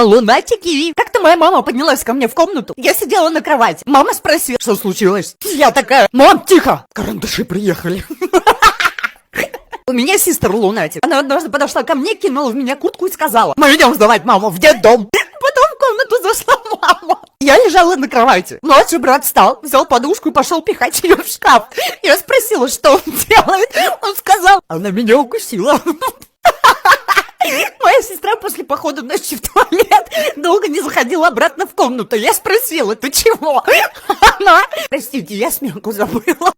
Лунатики. Как-то моя мама поднялась ко мне в комнату. Я сидела на кровати. Мама спросила, что случилось. Я такая: мам, тихо, карандаши приехали. У меня сестра лунатик. Она однажды подошла ко мне, кинула в меня куртку и сказала: мы идем сдавать маму в детдом. Потом в комнату зашла мама. Я лежала на кровати. Младший брат встал, взял подушку и пошел пихать ее в шкаф. Я спросила, что он делает. Он сказал: она меня укусила. Моя сестра после похода ночью в туалет долго не заходила обратно в комнату. Я спросила: ты чего? Она: простите, я сменку забыла.